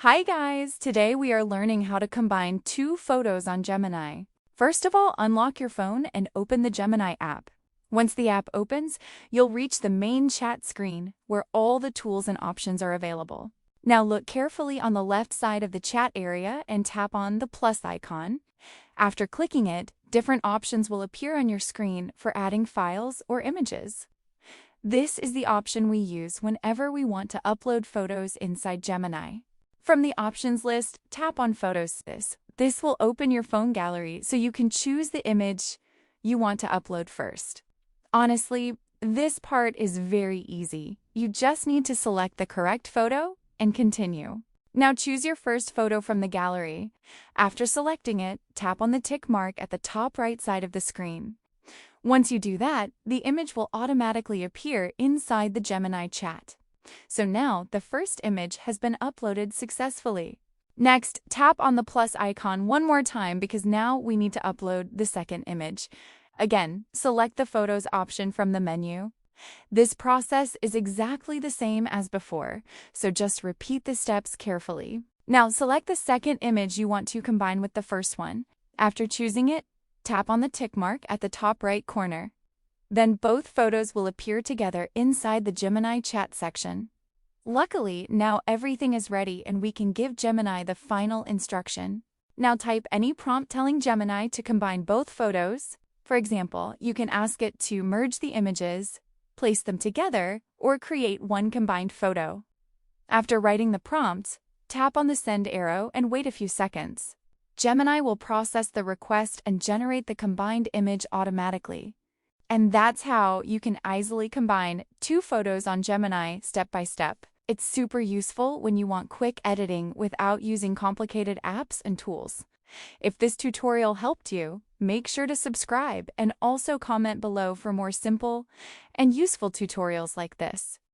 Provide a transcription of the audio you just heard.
Hi guys! Today we are learning how to combine two photos on Gemini. First of all, unlock your phone and open the Gemini app. Once the app opens, you'll reach the main chat screen where all the tools and options are available. Now look carefully on the left side of the chat area and tap on the plus icon. After clicking it, different options will appear on your screen for adding files or images. This is the option we use whenever we want to upload photos inside Gemini. From the options list, tap on Photos. This will open your phone gallery so you can choose the image you want to upload first. Honestly, this part is very easy. You just need to select the correct photo and continue. Now choose your first photo from the gallery. After selecting it, tap on the tick mark at the top right side of the screen. Once you do that, the image will automatically appear inside the Gemini chat. So now the first image has been uploaded successfully. Next, tap on the plus icon one more time because now we need to upload the second image. Again, select the Photos option from the menu. This process is exactly the same as before, so just repeat the steps carefully. Now select the second image you want to combine with the first one. After choosing it, tap on the tick mark at the top right corner. Then both photos will appear together inside the Gemini chat section. Luckily, now everything is ready and we can give Gemini the final instruction. Now type any prompt telling Gemini to combine both photos. For example, you can ask it to merge the images, place them together, or create one combined photo. After writing the prompt, tap on the send arrow and wait a few seconds. Gemini will process the request and generate the combined image automatically. And that's how you can easily combine two photos on Gemini step by step. It's super useful when you want quick editing without using complicated apps and tools. If this tutorial helped you, make sure to subscribe and also comment below for more simple and useful tutorials like this.